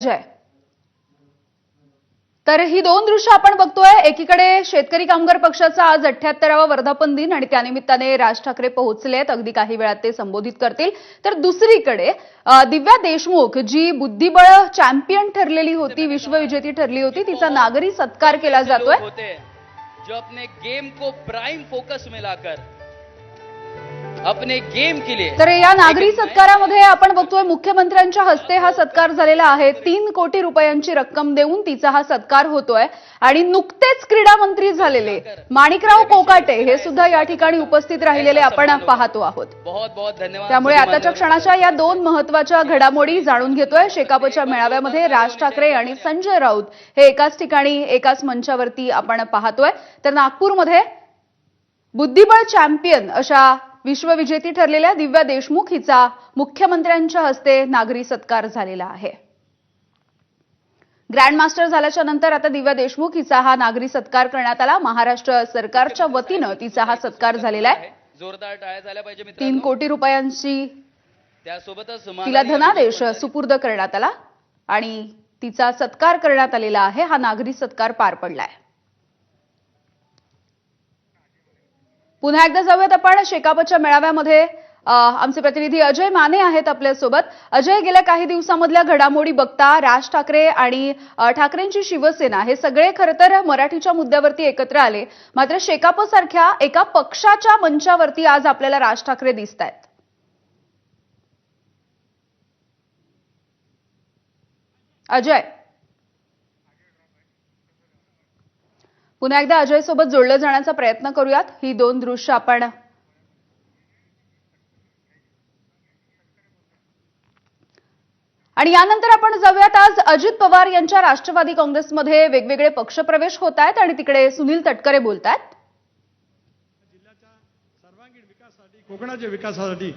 जय तर ही दोन दृश्य आपण बघतोय। एकीकडे शेतकरी कामगार पक्षाचा आज 78वा वर्धापन दिन आणि त्यानिमित्ताने राज ठाकरे पोहोचलेत, अगदी काही वेळात ते संबोधित करतील। तर दुसरीकडे दिव्या देशमुख जी बुद्धिबळ चॅम्पियन ठरलेली होती, विश्वविजेती ठरली होती, तिचा नागरी सत्कार केला जातोय। जो अपने गेम को प्राइम फोकस में लाकर अपने गेम के लिए तर या नागरी सत्कारामध्ये आपण बघतोय मुख्यमंत्र्यांच्या हस्ते हा सत्कार झालेला आहे। 3 कोटी रुपयांची रक्कम देऊन तिचा हा सत्कार होतोय आणि नुकतेच क्रीडा मंत्री झालेले माणिकराव कोकाटे हे सुद्धा या ठिकाणी उपस्थित राहिलेले आपण पाहतो आहोत। बहुत बहुत धन्यवाद। त्यामुळे आताच्या क्षणाच्या या दोन महत्त्वाच्या घडामोडी जाणून घेतोय। शेकापच्या मेळाव्यामध्ये राज ठाकरे आणि संजय राऊत हे एकाच ठिकाणी एकाच मंचावरती आपण पाहतोय। तर नागपूरमध्ये बुद्धिबळ चॅम्पियन अशा विश्वविजेती ठरलेल्या दिव्या देशमुख हिचा मुख्यमंत्र्यांच्या हस्ते नागरी सत्कार झालेला आहे। ग्रँडमास्टर झाल्याच्या नंतर आता दिव्या देशमुख हिचा हा नागरी सत्कार करण्यात आला। महाराष्ट्र सरकारच्या वतीनं तिचा हा सत्कार झालेला आहे। जोरदार टाळ्या झाल्या पाहिजे 3 कोटी रुपयांची त्यासोबतच तिला धनादेश सुपूर्द करण्यात आला आणि तिचा सत्कार करण्यात आलेला आहे। हा नागरी सत्कार पार पडलाय। पुन्हा एकदा जाऊयात आपण शेकापच्या मेळाव्यामध्ये। आमचे प्रतिनिधी अजय माने आहेत आपल्यासोबत। अजय, गेल्या काही दिवसांमधल्या घडामोडी बघता राज ठाकरे आणि ठाकरेंची शिवसेना हे सगळे खरं तर मराठीच्या मुद्द्यावरती एकत्र आले, मात्र शेकापसारख्या एका पक्षाच्या मंचावरती आज आपल्याला राज ठाकरे दिसतायत। अजय, पुन्हा एकदा अजय सोबत जोडलं जाण्याचा प्रयत्न करूयात। ही दोन दृश्य आपण आणि यानंतर आपण जाऊयात आज अजित पवार यांच्या राष्ट्रवादी काँग्रेसमध्ये वेगवेगळे पक्षप्रवेश होत आहेत आणि तिकडे सुनील तटकरे बोलतायत। जिल्ह्याच्या सर्वांगीण विकासासाठी, कोकणाच्या विकासासाठी